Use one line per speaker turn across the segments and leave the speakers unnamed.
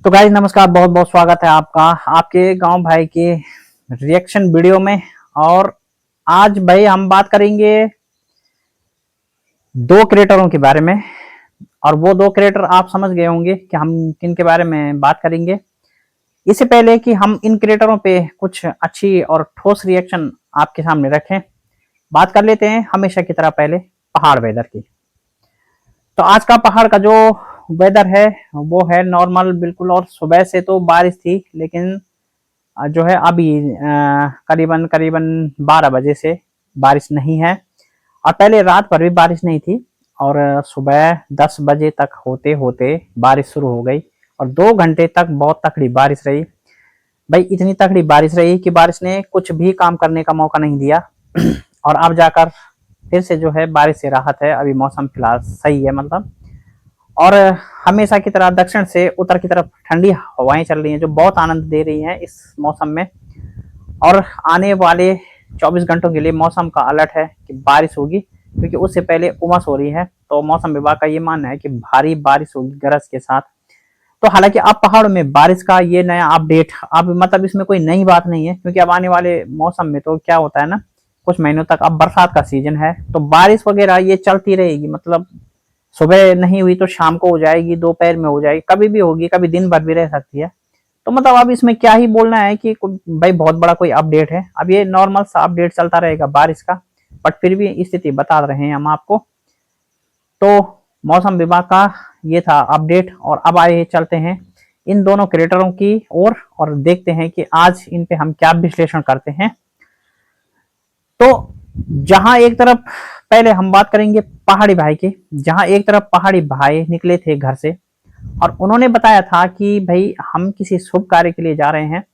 तो गाइस नमस्कार, बहुत बहुत स्वागत है आपका आपके गांव भाई के रिएक्शन वीडियो में। और आज भाई हम बात करेंगे दो क्रिएटरों के बारे में। और वो दो क्रिएटर आप समझ गए होंगे कि हम किन के बारे में बात करेंगे। इससे पहले कि हम इन क्रिएटरों पे कुछ अच्छी और ठोस रिएक्शन आपके सामने रखें, बात कर लेते हैं हमेशा की तरह पहले पहाड़ वेदर की। तो आज का पहाड़ का जो वेदर है वो है नॉर्मल बिल्कुल। और सुबह से तो बारिश थी, लेकिन जो है अभी करीबन करीबन 12 बजे से बारिश नहीं है। और पहले रात भर भी बारिश नहीं थी। और सुबह 10 बजे तक होते होते बारिश शुरू हो गई और 2 घंटे तक बहुत तकड़ी बारिश रही। भाई इतनी तकड़ी बारिश रही कि बारिश ने कुछ भी काम करने का मौका नहीं दिया। और अब जाकर फिर से जो है बारिश से राहत है। अभी मौसम फिलहाल सही है मतलब। और हमेशा की तरह दक्षिण से उत्तर की तरफ ठंडी हवाएं चल रही हैं जो बहुत आनंद दे रही हैं इस मौसम में। और आने वाले 24 घंटों के लिए मौसम का अलर्ट है कि बारिश होगी, क्योंकि उससे पहले उमस हो रही है। तो मौसम विभाग का ये मानना है कि भारी बारिश होगी गरज के साथ। तो हालांकि अब पहाड़ों में बारिश का ये नया अपडेट, अब मतलब इसमें कोई नई बात नहीं है, क्योंकि अब आने वाले मौसम में तो क्या होता है ना, कुछ महीनों तक अब बरसात का सीजन है तो बारिश वगैरह ये चलती रहेगी। मतलब सुबह नहीं हुई तो शाम को हो जाएगी, दोपहर में हो जाएगी, कभी भी होगी, कभी दिन भर भी रह सकती है। तो मतलब अब इसमें क्या ही बोलना है कि भाई बहुत बड़ा कोई अपडेट है। अब ये नॉर्मल सा अपडेट चलता रहेगा बारिश का, बट फिर भी स्थिति बता रहे हैं हम आपको। तो मौसम विभाग का ये था अपडेट। और अब आइए चलते हैं इन दोनों क्रिएटरों की ओर और देखते हैं कि आज इन पे हम क्या विश्लेषण करते हैं। तो जहां एक तरफ पहले हम बात करेंगे पहाड़ी भाई की, जहां एक तरफ पहाड़ी भाई निकले थे घर से और उन्होंने बताया था कि भाई हम किसी शुभ कार्य के लिए जा रहे हैं।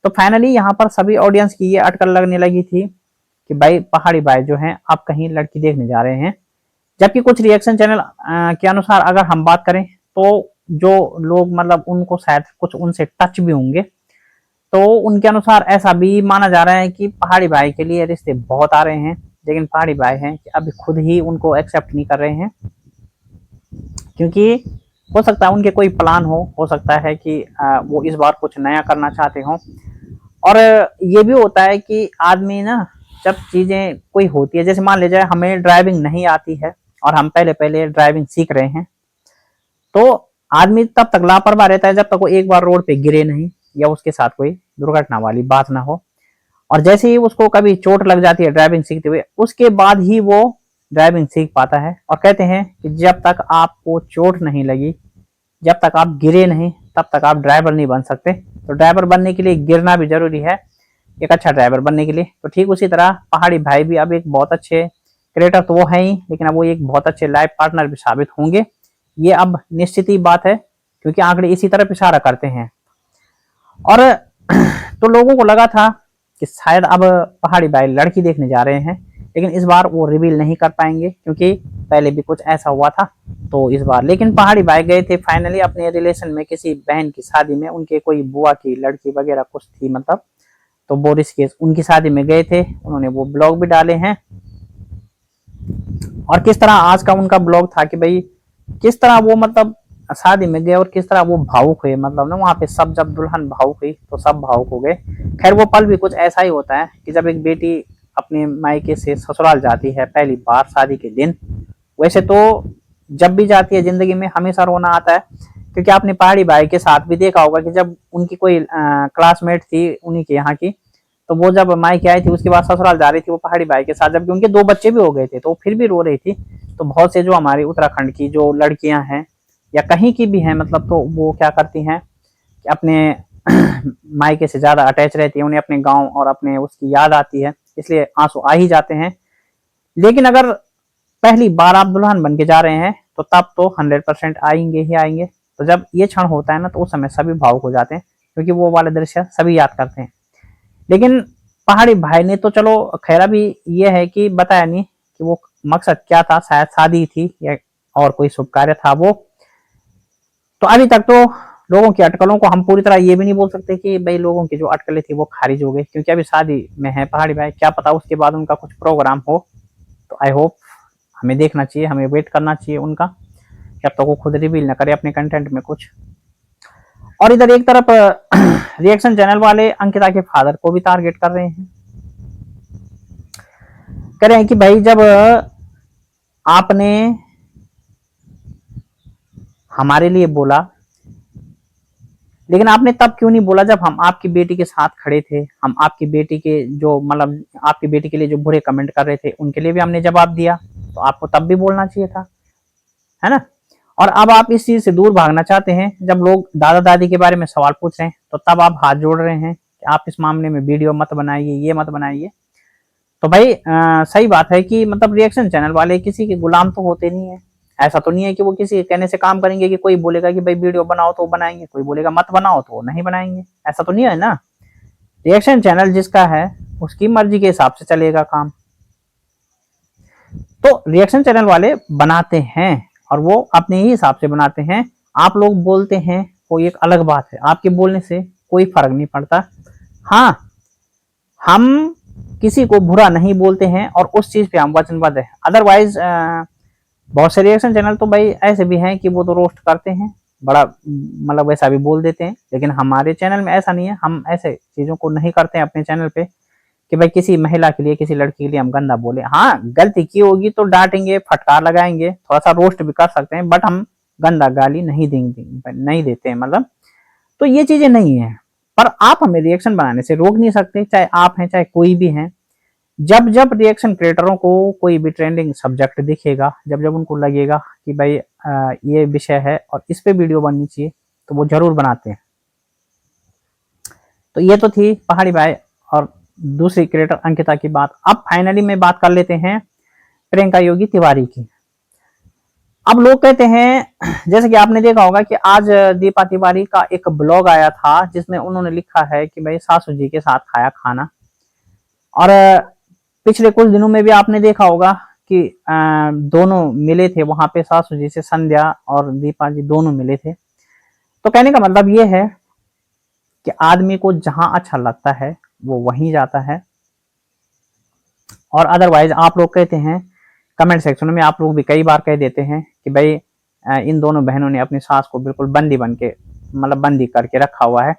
तो फाइनली यहाँ पर सभी ऑडियंस की ये अटकल लगने लगी थी कि भाई पहाड़ी भाई जो हैं आप कहीं लड़की देखने जा रहे हैं। जबकि कुछ रिएक्शन चैनल के अनुसार अगर हम बात करें तो जो लोग मतलब उनको शायद कुछ उनसे टच भी होंगे, तो उनके अनुसार ऐसा भी माना जा रहा है कि पहाड़ी भाई के लिए रिश्ते बहुत आ रहे हैं, लेकिन पहाड़ी भाई हैं कि अभी खुद ही उनको एक्सेप्ट नहीं कर रहे हैं। क्योंकि हो सकता है उनके कोई प्लान हो सकता है कि वो इस बार कुछ नया करना चाहते हो। और ये भी होता है कि आदमी ना, जब चीजें कोई होती है, जैसे मान लीजिए हमें ड्राइविंग नहीं आती है और हम पहले पहले ड्राइविंग सीख रहे हैं, तो आदमी तब तक लापरवाह रहता है जब तक वो एक बार रोड पे गिरे नहीं या उसके साथ कोई दुर्घटना वाली बात ना हो। और जैसे ही उसको कभी चोट लग जाती है ड्राइविंग सीखते हुए, उसके बाद ही वो ड्राइविंग सीख पाता है। और कहते हैं कि जब तक आपको चोट नहीं लगी, जब तक आप गिरे नहीं, तब तक आप ड्राइवर नहीं बन सकते। तो ड्राइवर बनने के लिए गिरना भी जरूरी है एक अच्छा ड्राइवर बनने के लिए। तो ठीक उसी तरह पहाड़ी भाई भी अब एक बहुत अच्छे क्रिएटर तो वो है ही, लेकिन अब वो एक बहुत अच्छे लाइफ पार्टनर भी साबित होंगे, ये अब निश्चित ही बात है, क्योंकि आंकड़े इसी तरफ इशारा करते हैं। और तो लोगों को लगा था कि शायद अब पहाड़ी भाई लड़की देखने जा रहे हैं, लेकिन इस बार वो रिवील नहीं कर पाएंगे, क्योंकि पहले भी कुछ ऐसा हुआ था। तो इस बार लेकिन पहाड़ी भाई गए थे फाइनली अपने रिलेशन में किसी बहन की शादी में, उनके कोई बुआ की लड़की वगैरह कुछ थी मतलब। तो बोरिस के उनकी शादी में गए थे, उन्होंने वो ब्लॉग भी डाले हैं। और किस तरह आज का उनका ब्लॉग था कि भाई किस तरह वो मतलब शादी में गए और किस तरह वो भावुक हुए। मतलब ना वहां पे सब, जब दुल्हन भावुक हुई तो सब भावुक हो गए। खैर वो पल भी कुछ ऐसा ही होता है कि जब एक बेटी अपने मायके से ससुराल जाती है पहली बार शादी के दिन, वैसे तो जब भी जाती है जिंदगी में हमेशा रोना आता है। क्योंकि आपने पहाड़ी भाई के साथ भी देखा होगा कि जब उनकी कोई क्लासमेट थी उन्हीं के यहाँ की, तो वो जब मायके आई थी उसके बाद ससुराल जा रही थी वो पहाड़ी भाई के साथ, जबकि उनके 2 बच्चे भी हो गए थे, तो फिर भी रो रही थी। तो बहुत से जो हमारी उत्तराखंड की जो लड़कियां हैं या कहीं की भी हैं मतलब, तो वो क्या करती हैं कि अपने मायके से ज्यादा अटैच रहती है, उन्हें अपने गांव और अपने उसकी याद आती है, इसलिए आंसू आ ही जाते हैं। लेकिन अगर पहली बार आप दुल्हन बन के जा रहे हैं तो तब तो 100% आएंगे ही आएंगे। तो जब ये क्षण होता है ना, तो उस समय सभी भावुक हो जाते हैं, क्योंकि वो वाले दृश्य सभी याद करते हैं। लेकिन पहाड़ी भाई ने तो चलो खैर अभी ये है कि बताया नहीं कि वो मकसद क्या था, शायद शादी थी या और कोई शुभ कार्य था वो। तो अभी तक तो लोगों की अटकलों को हम पूरी तरह ये भी नहीं बोल सकते कि भाई लोगों की जो अटकलें थी वो खारिज हो गई, क्योंकि अभी शादी में है पहाड़ी भाई, क्या पता उसके बाद उनका कुछ प्रोग्राम हो। तो आई होप हमें देखना चाहिए, हमें वेट करना चाहिए उनका, जब तक वो खुद रिवील ना करे अपने कंटेंट में कुछ। और इधर एक तरफ रिएक्शन चैनल वाले अंकिता के फादर को भी टारगेट कर रहे हैं, कह रहे हैं कि भाई जब आपने हमारे लिए बोला, लेकिन आपने तब क्यों नहीं बोला जब हम आपकी बेटी के साथ खड़े थे, हम आपकी बेटी के जो मतलब आपकी बेटी के लिए जो बुरे कमेंट कर रहे थे उनके लिए भी हमने जवाब दिया, तो आपको तब भी बोलना चाहिए था, है ना। और अब आप इस चीज से दूर भागना चाहते हैं, जब लोग दादा दादी के बारे में सवाल पूछ रहे हैं तो तब आप हाथ जोड़ रहे हैं कि आप इस मामले में वीडियो मत बनाइए, ये मत बनाइए। तो भाई सही बात है कि मतलब रिएक्शन चैनल वाले किसी के गुलाम तो होते नहीं है। ऐसा तो नहीं है कि वो किसी के कहने से काम करेंगे, कि कोई बोलेगा कि भाई वीडियो बनाओ तो बनाएंगे, कोई बोलेगा मत बनाओ तो नहीं बनाएंगे, ऐसा तो नहीं है ना। रिएक्शन चैनल जिसका है उसकी मर्जी के हिसाब से चलेगा काम। तो रिएक्शन चैनल वाले बनाते हैं और वो अपने ही हिसाब से बनाते हैं। आप लोग बोलते हैं कोई एक अलग बात है, आपके बोलने से कोई फर्क नहीं पड़ता। हाँ, हम किसी को बुरा नहीं बोलते हैं और उस चीज पे हम वचनबद्ध है। अदरवाइज बहुत से रिएक्शन चैनल तो भाई ऐसे भी हैं कि वो तो रोस्ट करते हैं, बड़ा मतलब वैसा भी बोल देते हैं, लेकिन हमारे चैनल में ऐसा नहीं है। हम ऐसे चीजों को नहीं करते हैं अपने चैनल पे कि भाई किसी महिला के लिए, किसी लड़की के लिए हम गंदा बोले। हाँ, गलती की होगी तो डांटेंगे, फटकार लगाएंगे, थोड़ा सा रोस्ट भी कर सकते हैं, बट हम गंदा गाली नहीं देंगे, नहीं देते हैं मतलब। तो ये चीजें नहीं है, पर आप हमें रिएक्शन बनाने से रोक नहीं सकते, चाहे आप हैं चाहे कोई भी है। जब जब रिएक्शन क्रिएटरों को कोई भी ट्रेंडिंग सब्जेक्ट दिखेगा, जब जब उनको लगेगा कि भाई ये विषय है और इस पे वीडियो बननी चाहिए, तो वो जरूर बनाते हैं। तो ये तो थी पहाड़ी भाई और दूसरी क्रिएटर अंकिता की बात। अब फाइनली में बात कर लेते हैं प्रियंका योगी तिवारी की। अब लोग कहते हैं, जैसे कि आपने देखा होगा कि आज दीपा तिवारी का एक ब्लॉग आया था जिसमें उन्होंने लिखा है कि भाई सासू जी के साथ खाया खाना। और पिछले कुछ दिनों में भी आपने देखा होगा कि दोनों मिले थे वहां पे, सासू जी से संध्या और दीपा जी दोनों मिले थे। तो कहने का मतलब ये है कि आदमी को जहां अच्छा लगता है वो वहीं जाता है। और अदरवाइज आप लोग कहते हैं कमेंट सेक्शन में, आप लोग भी कई बार कह देते हैं कि भाई इन दोनों बहनों ने अपनी सास को बिल्कुल बंदी बन के मतलब बंदी करके रखा हुआ है।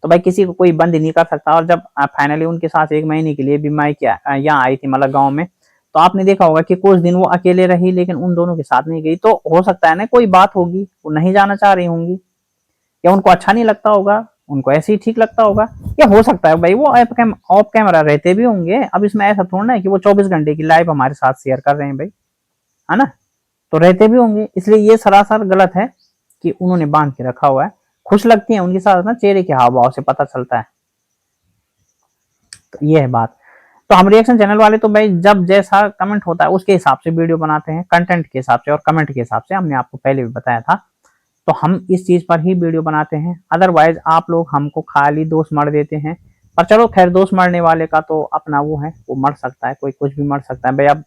तो भाई किसी को कोई बंदी नहीं कर सकता। और जब फाइनली उनकी सास 1 महीने के लिए भी मायके यहाँ आई थी मतलब गाँव में, तो आपने देखा होगा कि कुछ दिन वो अकेले रही लेकिन उन दोनों के साथ नहीं गई। तो हो सकता है ना कोई बात होगी, वो नहीं जाना चाह रही होंगी, या उनको अच्छा नहीं लगता होगा, उनको ऐसे ही ठीक लगता होगा, या हो सकता है भाई वो ऑफ कैमरा रहते भी होंगे। अब इसमें ऐसा थोड़ा है कि वो 24 घंटे की लाइव हमारे साथ शेयर कर रहे हैं भाई, है ना। तो रहते भी होंगे, इसलिए ये सरासर गलत है कि उन्होंने बांध के रखा हुआ है। खुश लगती है उनके साथ ना, चेहरे के हाव भाव से पता चलता है। तो ये है बात। तो हम रिएक्शन चैनल वाले तो भाई जब जैसा कमेंट होता है उसके हिसाब से वीडियो बनाते हैं, कंटेंट के हिसाब से और कमेंट के हिसाब से। हमने आपको पहले भी बताया था, तो हम इस चीज पर ही वीडियो बनाते हैं। अदरवाइज आप लोग हमको खाली दोष मर देते हैं। पर चलो खैर, दोष मरने वाले का तो अपना वो है, वो मर सकता है, कोई कुछ भी मर सकता है भाई, अब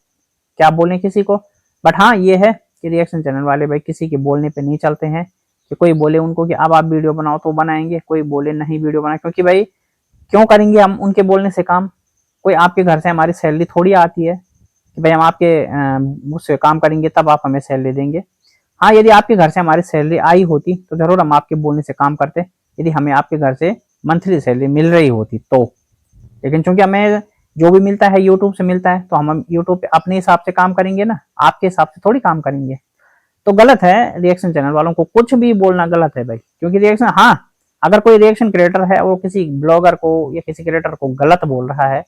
क्या बोले किसी को। बट हाँ ये है कि रिएक्शन चैनल वाले भाई किसी के बोलने पे नहीं चलते हैं, कि कोई बोले उनको कि अब आप वीडियो बनाओ तो बनाएंगे, कोई बोले नहीं वीडियो बनाए, क्योंकि भाई क्यों करेंगे हम उनके बोलने से काम। कोई आपके घर से हमारी सैलरी थोड़ी आती है कि भाई हम आपके मुझसे काम करेंगे तब आप हमें सैलरी देंगे। हाँ, यदि आपके घर से हमारी सैलरी आई होती तो जरूर हम आपके बोलने से काम करते, यदि हमें आपके घर से मंथली सैलरी मिल रही होती तो। लेकिन चूंकि हमें जो भी मिलता है यूट्यूब से मिलता है, तो हम यूट्यूब पे अपने हिसाब से काम करेंगे ना, आपके हिसाब से थोड़ी काम करेंगे। तो गलत है रिएक्शन चैनल वालों को कुछ भी बोलना, गलत है भाई। क्योंकि रिएक्शन, हाँ अगर कोई रिएक्शन क्रिएटर है वो किसी ब्लॉगर को या किसी क्रिएटर को गलत बोल रहा है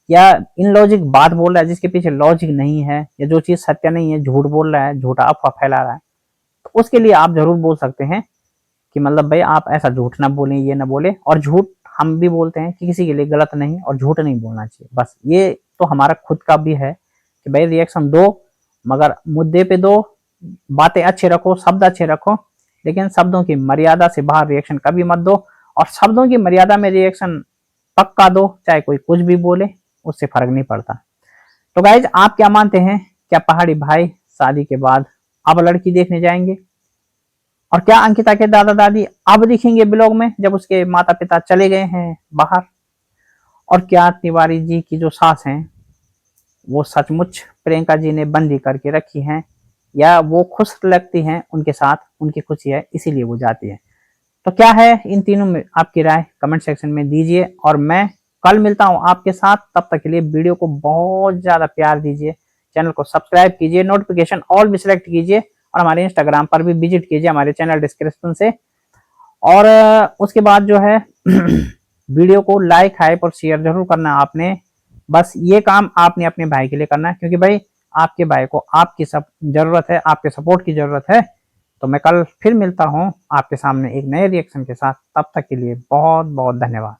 या इन लॉजिक बात बोल रहा है जिसके पीछे लॉजिक नहीं है, या जो चीज सत्य नहीं है, झूठ बोल रहा है, झूठा अफवाह फैला रहा है, तो उसके लिए आप जरूर बोल सकते हैं कि मतलब भाई आप ऐसा झूठ ना बोलें, ये ना बोले। और झूठ हम भी बोलते हैं कि किसी के लिए गलत नहीं, और झूठ नहीं बोलना चाहिए। बस ये तो हमारा खुद का भी है कि भाई रिएक्शन दो, मगर मुद्दे पे दो, बातें अच्छे रखो, शब्द अच्छे रखो, लेकिन शब्दों की मर्यादा से बाहर रिएक्शन कभी मत दो। और शब्दों की मर्यादा में रिएक्शन पक्का दो, चाहे कोई कुछ भी बोले, उससे फर्क नहीं पड़ता। तो गाइज आप क्या मानते हैं, क्या पहाड़ी भाई शादी के बाद अब लड़की देखने जाएंगे? और क्या अंकिता के दादा दादी अब दिखेंगे ब्लॉग में जब उसके माता पिता चले गए हैं बाहर? और क्या तिवारी जी की जो सास हैं वो सचमुच प्रियंका जी ने बंदी करके रखी हैं, या वो खुश लगती हैं उनके साथ, उनकी खुशी है इसीलिए वो जाती है? तो क्या है इन तीनों में आपकी राय कमेंट सेक्शन में दीजिए, और मैं कल मिलता हूं आपके साथ। तब तक के लिए वीडियो को बहुत ज्यादा प्यार दीजिए, चैनल को सब्सक्राइब कीजिए, नोटिफिकेशन ऑल भी सिलेक्ट कीजिए, और हमारे इंस्टाग्राम पर भी विजिट कीजिए हमारे चैनल डिस्क्रिप्शन से। और उसके बाद जो है वीडियो को लाइक हाइप और शेयर जरूर करना आपने। बस ये काम आपने अपने भाई के लिए करना है, क्योंकि भाई आपके भाई को आपकी सब जरूरत है, आपके सपोर्ट की जरूरत है। तो मैं कल फिर मिलता हूं आपके सामने एक नए रिएक्शन के साथ। तब तक के लिए बहुत बहुत धन्यवाद।